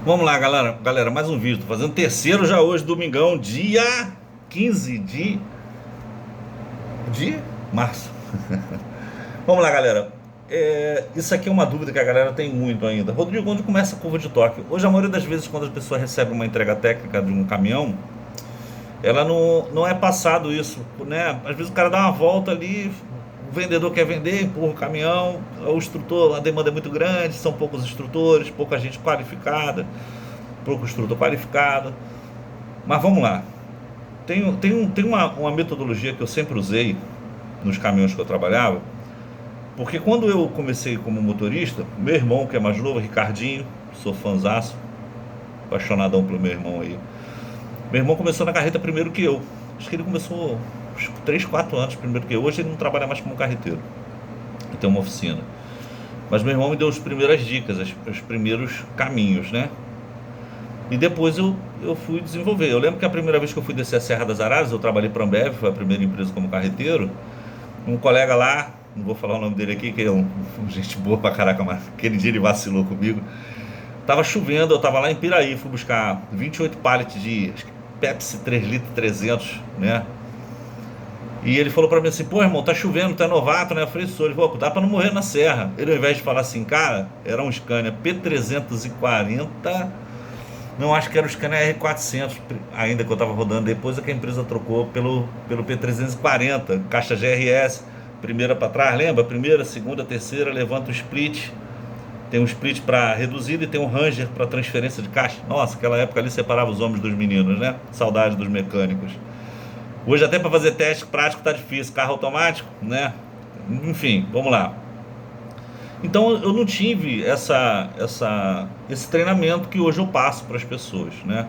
Vamos lá, galera, mais um vídeo. Tô fazendo terceiro já hoje, domingão, dia 15 de março. Vamos lá, galera. Isso aqui é uma dúvida que a galera tem muito ainda. Rodrigo, onde começa a curva de toque? Hoje, a maioria das vezes, quando a pessoa recebe uma entrega técnica de um caminhão, ela não é passado isso, né? Às vezes o cara dá uma volta ali, o vendedor quer vender, empurra o caminhão, o instrutor, a demanda é muito grande, são poucos instrutores, pouca gente qualificada, pouco instrutor qualificado. Mas vamos lá. Tem uma metodologia que eu sempre usei nos caminhões que eu trabalhava, porque quando eu comecei como motorista, meu irmão, que é mais novo, Ricardinho, sou fãzaço, apaixonadão pelo meu irmão aí. Meu irmão começou na carreta primeiro que eu. Acho que ele começou uns 3, 4 anos primeiro que eu. Hoje ele não trabalha mais como carreteiro, ele tem uma oficina. Mas meu irmão me deu as primeiras dicas, os primeiros caminhos, né? E depois eu fui desenvolver. Eu lembro que a primeira vez que eu fui descer a Serra das Araras, eu trabalhei para a Ambev, foi a primeira empresa como carreteiro. Um colega lá, não vou falar o nome dele aqui, que é gente boa pra caraca, mas aquele dia ele vacilou comigo. Tava chovendo, eu tava lá em Piraí, fui buscar 28 pallets de acho que Pepsi 3 litros 300, né? E ele falou pra mim assim: pô, irmão, tá chovendo, tá novato, né? Eu falei: sou. Ele falou: dá pra não morrer na serra. Ele, ao invés de falar assim, cara, era um Scania P340. Não, acho que era o Scania R400, ainda que eu estava rodando. Depois é que a empresa trocou pelo P340, caixa GRS, primeira para trás, lembra? Primeira, segunda, terceira, levanta o split. Tem um split para reduzido e tem um Ranger para transferência de caixa. Nossa, aquela época ali separava os homens dos meninos, né? Saudade dos mecânicos. Hoje até para fazer teste prático tá difícil, carro automático, né? Enfim, vamos lá. Então eu não tive esse treinamento que hoje eu passo para as pessoas, né?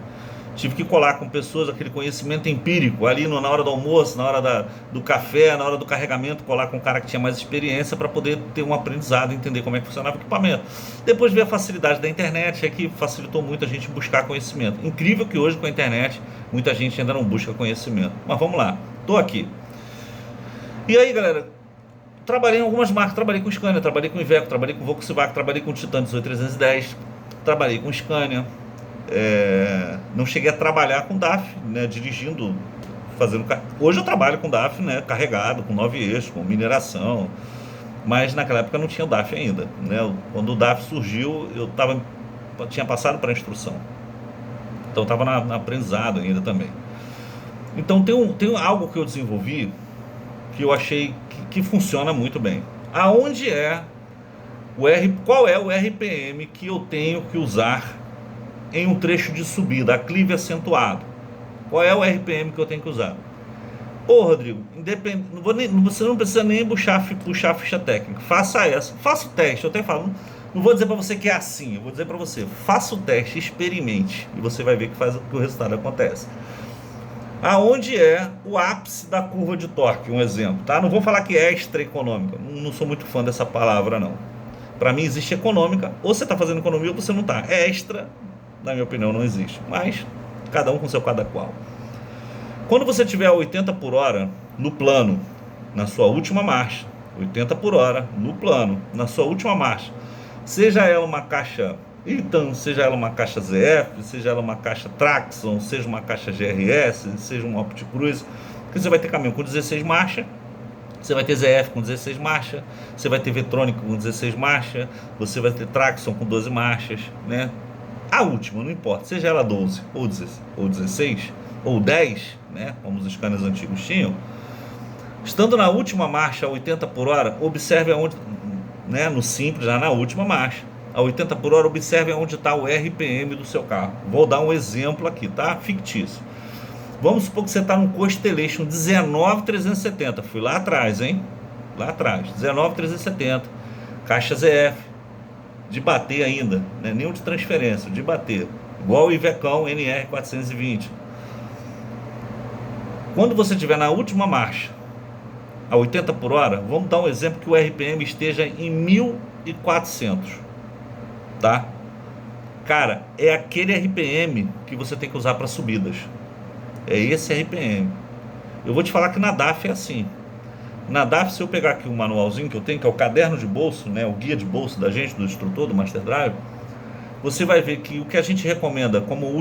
Tive que colar com pessoas aquele conhecimento empírico ali na hora do almoço, na hora do café, na hora do carregamento, colar com um cara que tinha mais experiência para poder ter um aprendizado, entender como é que funcionava o equipamento. Depois ver a facilidade da internet, é que facilitou muito a gente buscar conhecimento. Incrível que hoje com a internet muita gente ainda não busca conhecimento. Mas vamos lá, tô aqui. E aí, galera, trabalhei em algumas marcas, trabalhei com Scania, trabalhei com Iveco, trabalhei com Volkswagen, trabalhei com Titan 18310, trabalhei com Scania. Não cheguei a trabalhar com DAF, né, dirigindo, fazendo. Hoje eu trabalho com DAF, né, carregado, com 9 eixos, com mineração, mas naquela época não tinha o DAF ainda, né? Quando o DAF surgiu, tinha passado para a instrução, então estava na aprendizado ainda também. Então tem algo que eu desenvolvi que eu achei que funciona muito bem. Aonde é qual é o RPM que eu tenho que usar em um trecho de subida, aclive acentuado? Qual é o RPM que eu tenho que usar? Ô Rodrigo, você não precisa nem puxar a ficha técnica. Faça o teste. Eu até falo, não vou dizer para você que é assim, eu vou dizer para você, faça o teste, experimente e você vai ver que o resultado acontece. Aonde é o ápice da curva de torque, um exemplo, tá? Não vou falar que é extra econômica, não sou muito fã dessa palavra, não. Para mim existe econômica, ou você está fazendo economia ou você não está. Extra, na minha opinião, não existe, mas cada um com seu cada qual. Quando você tiver 80 por hora no plano, na sua última marcha, 80 por hora no plano, na sua última marcha, seja ela uma caixa, então, seja ela uma caixa ZF, seja ela uma caixa Traxxon, seja uma caixa GRS, seja uma Opticruise, porque você vai ter caminhão com 16 marchas, você vai ter ZF com 16 marchas, você vai ter Vetronic com 16 marchas, você vai ter Traxxon com 12 marchas, né? A última, não importa, seja ela 12 ou 16 ou 10, né, como os Scanias antigos tinham, estando na última marcha a 80 por hora, observe aonde, né, no simples, já na última marcha, a 80 por hora, observe onde está o RPM do seu carro. Vou dar um exemplo aqui, tá? Fictício. Vamos supor que você está num Constellation 19370. Fui lá atrás, hein? Lá atrás, 19370. Caixa ZF. De bater ainda, né? Nem o de transferência, de bater. Igual o Ivecão NR420. Quando você estiver na última marcha, a 80 por hora, vamos dar um exemplo que o RPM esteja em 1400. Tá? Cara, é aquele RPM que você tem que usar para subidas. É esse RPM. Eu vou te falar que na DAF é assim. Na DAF, se eu pegar aqui um manualzinho que eu tenho, que é o caderno de bolso, né, o guia de bolso da gente, do instrutor, do Master Drive, você vai ver que o que a gente recomenda como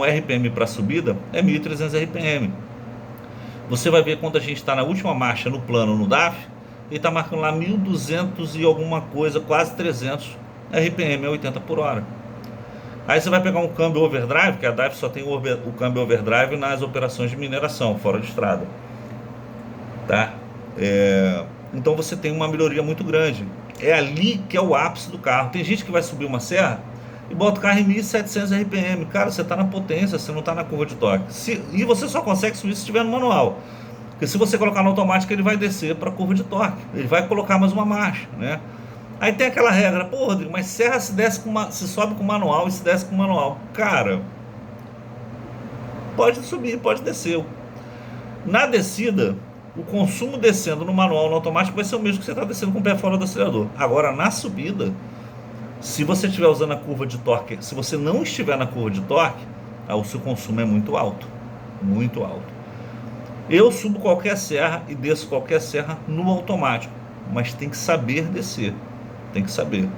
RPM para subida é 1.300 RPM. Você vai ver quando a gente está na última marcha no plano no DAF, ele está marcando lá 1.200 e alguma coisa, quase 300 RPM a 80 por hora. Aí você vai pegar um câmbio overdrive, que a DAF só tem o câmbio overdrive nas operações de mineração, fora de estrada. Tá? Então você tem uma melhoria muito grande. É ali que é o ápice do carro. Tem gente que vai subir uma serra e bota o carro em 1.700 RPM. Cara, você está na potência, você não está na curva de torque. E você só consegue subir se estiver no manual. Porque se você colocar no automático, ele vai descer para a curva de torque. Ele vai colocar mais uma marcha, né? Aí tem aquela regra, pô, Rodrigo, mas serra se sobe com manual e se desce com manual. Cara, pode subir, pode descer. Na descida, o consumo descendo no manual, no automático, vai ser o mesmo que você está descendo com o pé fora do acelerador. Agora, na subida, se você estiver usando a curva de torque, se você não estiver na curva de torque, o seu consumo é muito alto. Muito alto. Eu subo qualquer serra e desço qualquer serra no automático, mas tem que saber descer. Tem que saber.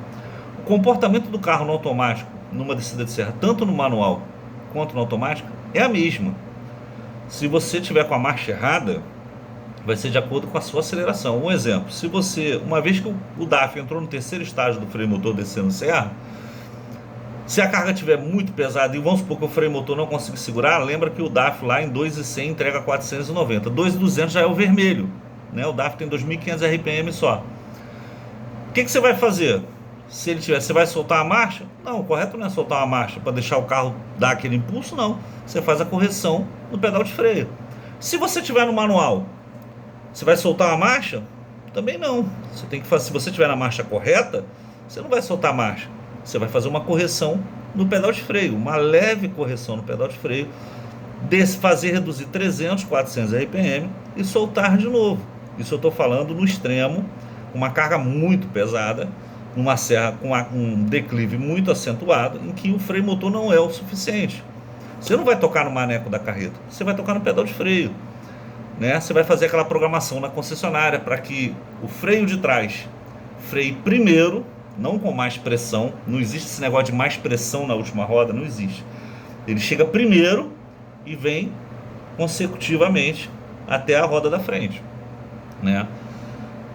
O comportamento do carro no automático, numa descida de serra, tanto no manual quanto no automático, é a mesma. Se você tiver com a marcha errada, vai ser de acordo com a sua aceleração. Um exemplo, se você, uma vez que o DAF entrou no terceiro estágio do freio motor descendo serra, se a carga estiver muito pesada, e vamos supor que o freio motor não consiga segurar, lembra que o DAF lá em 2.100 entrega 490. 2.200 já é o vermelho, né? O DAF tem 2.500 RPM só. O que você vai fazer? Se ele tiver, você vai soltar a marcha? Não, o correto não é soltar a marcha para deixar o carro dar aquele impulso, não. Você faz a correção no pedal de freio. Se você tiver no manual, você vai soltar a marcha? Também não. Você tem que fazer, se você tiver na marcha correta, você não vai soltar a marcha. Você vai fazer uma correção no pedal de freio, uma leve correção no pedal de freio, fazer reduzir 300, 400 RPM e soltar de novo. Isso eu estou falando no extremo, uma carga muito pesada, numa serra com um declive muito acentuado, em que o freio motor não é o suficiente. Você não vai tocar no maneco da carreta, você vai tocar no pedal de freio, né? Você vai fazer aquela programação na concessionária para que o freio de trás freie primeiro, não com mais pressão. Não existe esse negócio de mais pressão na última roda, não existe. Ele chega primeiro e vem consecutivamente até a roda da frente, né?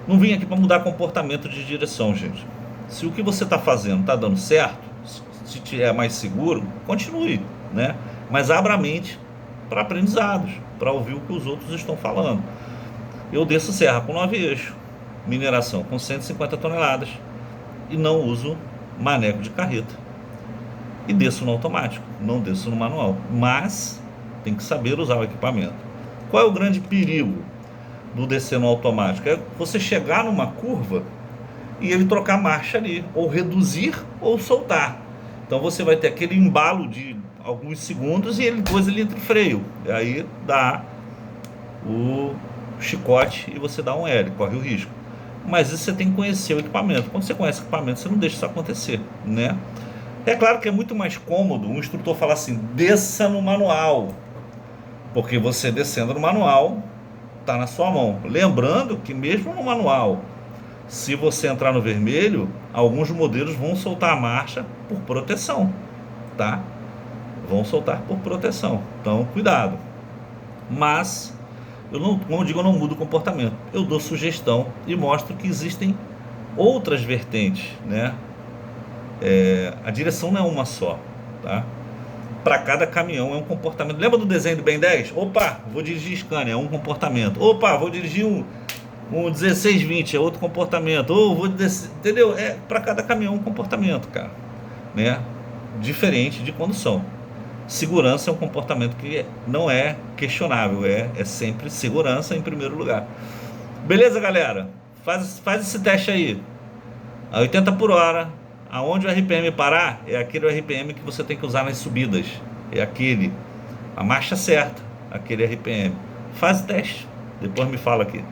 Não vim aqui para mudar comportamento de direção, gente. Se o que você está fazendo está dando certo, se é mais seguro, continue, né? Mas abra a mente para aprendizados, para ouvir o que os outros estão falando. Eu desço serra com 9 eixos, mineração com 150 toneladas e não uso maneco de carreta. E desço no automático, não desço no manual. Mas tem que saber usar o equipamento. Qual é o grande perigo do descer no automático? É você chegar numa curva e ele trocar marcha ali, ou reduzir ou soltar. Então você vai ter aquele embalo de alguns segundos e depois ele entra em freio. E aí dá o chicote e você dá um L, corre o risco. Mas isso você tem que conhecer o equipamento. Quando você conhece o equipamento, você não deixa isso acontecer, né? É claro que é muito mais cômodo um instrutor falar assim, desça no manual, porque você descendo no manual está na sua mão. Lembrando que mesmo no manual, se você entrar no vermelho, alguns modelos vão soltar a marcha por proteção, tá? Vão soltar por proteção. Então, cuidado. Mas, como eu digo, eu não mudo o comportamento. Eu dou sugestão e mostro que existem outras vertentes, né? A direção não é uma só, tá? Para cada caminhão é um comportamento. Lembra do desenho do Ben 10? Opa, vou dirigir Scania, é um comportamento. Opa, vou dirigir um 1620, é outro comportamento. Ou vou descer, entendeu? Para cada caminhão um comportamento, cara, né? Diferente de condução. Segurança é um comportamento que não é questionável, é sempre segurança em primeiro lugar. Beleza, galera? Faz esse teste aí. A 80 por hora, aonde o RPM parar, é aquele RPM que você tem que usar nas subidas. É aquele, a marcha certa, aquele RPM. Faz o teste, depois me fala aqui.